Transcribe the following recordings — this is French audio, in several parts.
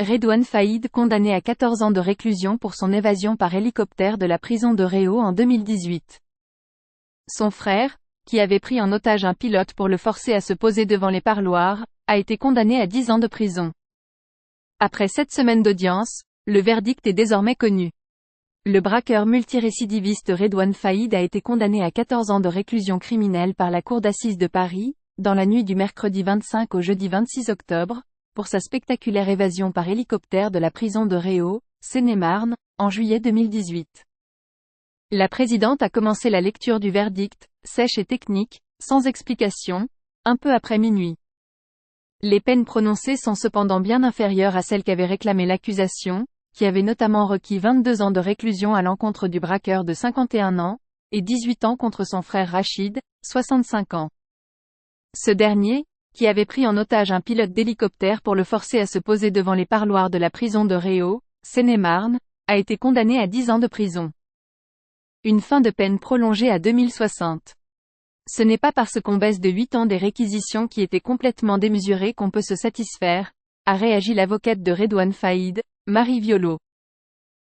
Redouane Faïd condamné à 14 ans de réclusion pour son évasion par hélicoptère de la prison de Réau en 2018. Son frère, qui avait pris en otage un pilote pour le forcer à se poser devant les parloirs, a été condamné à 10 ans de prison. Après 7 semaines d'audience, le verdict est désormais connu. Le braqueur multirécidiviste Redouane Faïd a été condamné à 14 ans de réclusion criminelle par la cour d'assises de Paris, dans la nuit du mercredi 25 au jeudi 26 octobre, pour sa spectaculaire évasion par hélicoptère de la prison de Réau, Seine-et-Marne, en juillet 2018. La présidente a commencé la lecture du verdict, sèche et technique, sans explication, un peu après minuit. Les peines prononcées sont cependant bien inférieures à celles qu'avait réclamées l'accusation, qui avait notamment requis 22 ans de réclusion à l'encontre du braqueur de 51 ans, et 18 ans contre son frère Rachid, 65 ans. Ce dernier, qui avait pris en otage un pilote d'hélicoptère pour le forcer à se poser devant les parloirs de la prison de Réau, Seine-et-Marne, a été condamné à 10 ans de prison. Une fin de peine prolongée à 2060. Ce n'est pas parce qu'on baisse de 8 ans des réquisitions qui étaient complètement démesurées qu'on peut se satisfaire, a réagi l'avocate de Redouane Faïd, Marie Violo.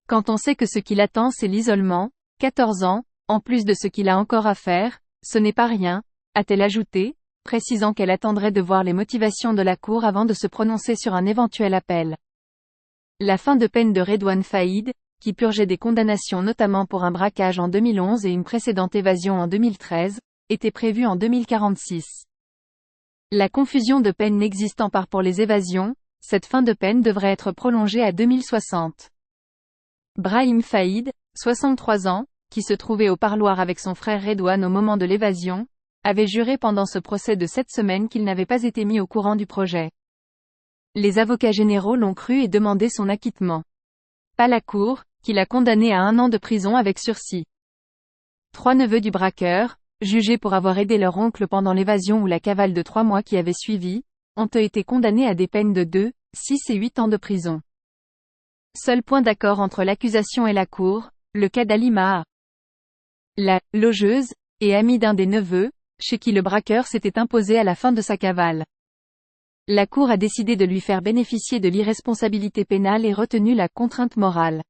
Quand on sait que ce qui l'attend c'est l'isolement, 14 ans, en plus de ce qu'il a encore à faire, ce n'est pas rien, a-t-elle ajouté, précisant qu'elle attendrait de voir les motivations de la Cour avant de se prononcer sur un éventuel appel. La fin de peine de Redouane Faïd, qui purgeait des condamnations notamment pour un braquage en 2011 et une précédente évasion en 2013, était prévue en 2046. La confusion de peine n'existant pas pour les évasions, cette fin de peine devrait être prolongée à 2060. Brahim Faïd, 63 ans, qui se trouvait au parloir avec son frère Redouane au moment de l'évasion, avait juré pendant ce procès de 7 semaines qu'il n'avait pas été mis au courant du projet. Les avocats généraux l'ont cru et demandé son acquittement. Pas la Cour, qui l'a condamné à 1 an de prison avec sursis. 3 neveux du braqueur, jugés pour avoir aidé leur oncle pendant l'évasion ou la cavale de 3 mois qui avait suivi, ont été condamnés à des peines de 2, 6 et 8 ans de prison. Seul point d'accord entre l'accusation et la Cour, le cas d'Alima A. La logeuse, et amie d'un des neveux, chez qui le braqueur s'était imposé à la fin de sa cavale. La Cour a décidé de lui faire bénéficier de l'irresponsabilité pénale et retenu la contrainte morale.